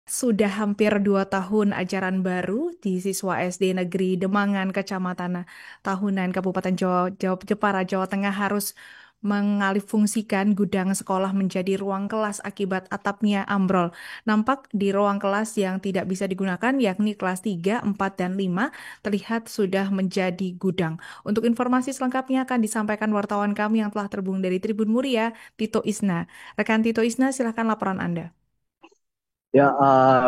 Sudah hampir 2 tahun ajaran baru di siswa SD Negeri Demangan, Kecamatan Tahunan, Kabupaten Jepara, Jawa Tengah harus mengalihfungsikan gudang sekolah menjadi ruang kelas akibat atapnya ambrol. Nampak di ruang kelas yang tidak bisa digunakan, yakni kelas 3, 4, dan 5, terlihat sudah menjadi gudang. Untuk informasi selengkapnya akan disampaikan wartawan kami yang telah terhubung dari Tribun Muria, Tito Isna. Rekan Tito Isna, silahkan laporan Anda. Ya,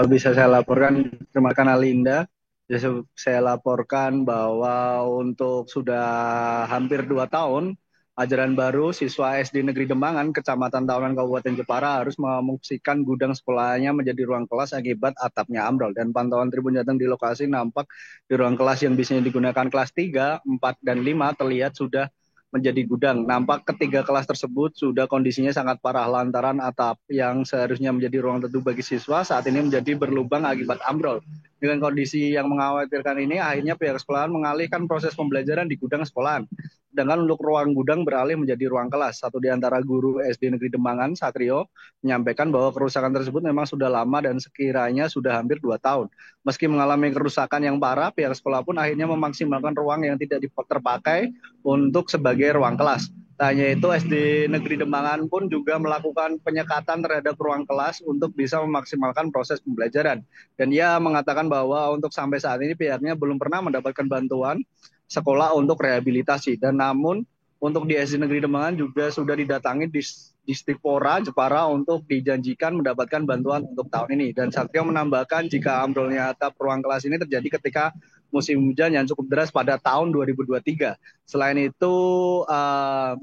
bisa saya laporkan, terima kasih Alinda. Bisa saya laporkan bahwa untuk sudah hampir 2 tahun, ajaran baru siswa SD Negeri Dembangan, Kecamatan Tahunan, Kabupaten Jepara harus memungsikan gudang sekolahnya menjadi ruang kelas akibat atapnya ambrol. Dan pantauan Tribun Jateng di lokasi nampak di ruang kelas yang biasanya digunakan kelas 3, 4, dan 5 terlihat sudah menjadi gudang. Nampak ketiga kelas tersebut sudah kondisinya sangat parah lantaran atap yang seharusnya menjadi ruang teduh bagi siswa saat ini menjadi berlubang akibat ambrol. Dengan kondisi yang mengkhawatirkan ini, akhirnya pihak sekolahan mengalihkan proses pembelajaran di gudang sekolahan. Sedangkan untuk ruang gudang beralih menjadi ruang kelas. Satu di antara guru SD Negeri Demangan, Satrio, menyampaikan bahwa kerusakan tersebut memang sudah lama dan sekiranya sudah hampir 2 tahun. Meski mengalami kerusakan yang parah, pihak sekolah pun akhirnya memaksimalkan ruang yang tidak terpakai untuk sebagai ruang kelas. Tak hanya itu, SD Negeri Dembangan pun juga melakukan penyekatan terhadap ruang kelas untuk bisa memaksimalkan proses pembelajaran. Dan ia mengatakan bahwa untuk sampai saat ini pihaknya belum pernah mendapatkan bantuan sekolah untuk rehabilitasi. Dan namun untuk di SD Negeri Dembangan juga sudah didatangi Distipora Jepara untuk dijanjikan mendapatkan bantuan untuk tahun ini. Dan Satrio menambahkan jika ambrolnya atap ruang kelas ini terjadi ketika musim hujan yang cukup deras pada tahun 2023. Selain itu,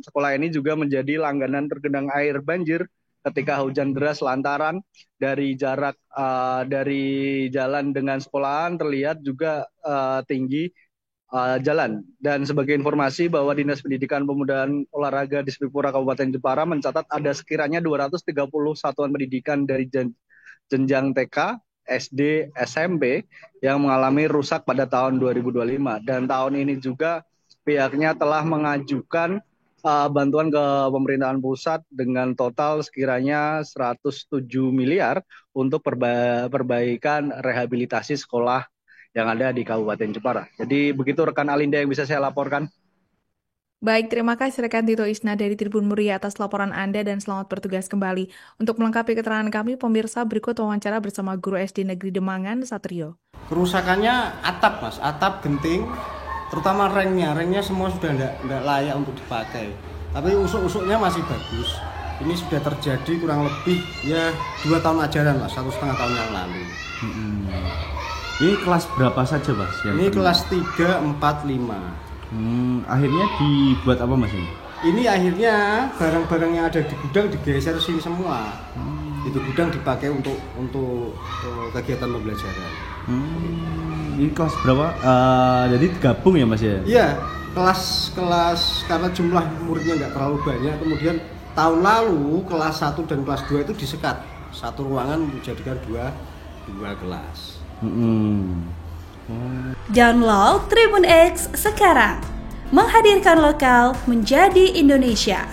sekolah ini juga menjadi langganan tergenang air banjir ketika hujan deras lantaran dari jarak dari jalan dengan sekolahan terlihat juga tinggi jalan. Dan sebagai informasi bahwa Dinas Pendidikan Pemuda dan Olahraga Distipura Kabupaten Jepara mencatat ada sekiranya 230 satuan pendidikan dari jenjang TK, SD, SMP yang mengalami rusak pada tahun 2025. Dan tahun ini juga pihaknya telah mengajukan bantuan ke pemerintahan pusat dengan total sekiranya 107 miliar untuk perbaikan rehabilitasi sekolah yang ada di Kabupaten Jepara. Jadi begitu rekan Alinda yang bisa saya laporkan. Baik, terima kasih rekan Tito Isna dari Tribun Muria atas laporan Anda dan selamat bertugas kembali. Untuk melengkapi keterangan kami, pemirsa berikut wawancara bersama Guru SD Negeri Demangan, Satrio. Kerusakannya atap mas, atap genting, terutama rengnya semua sudah tidak layak untuk dipakai. Tapi usuk-usuknya masih bagus. Ini sudah terjadi kurang lebih ya 2 tahun ajaran mas, 1,5 tahun yang lalu. Ini kelas berapa saja mas? Ini kelas 3, 4, 5. Akhirnya dibuat apa mas ini? Ini akhirnya barang-barang yang ada di gudang digeser sini semua. Itu gudang dipakai untuk kegiatan pembelajaran. Ini kelas berapa? Jadi gabung ya mas ya? Iya, kelas karena jumlah muridnya nggak terlalu banyak. Kemudian tahun lalu kelas 1 dan kelas 2 itu disekat. Satu ruangan dijadikan dua kelas. Download Tribun X sekarang. Menghadirkan lokal menjadi Indonesia.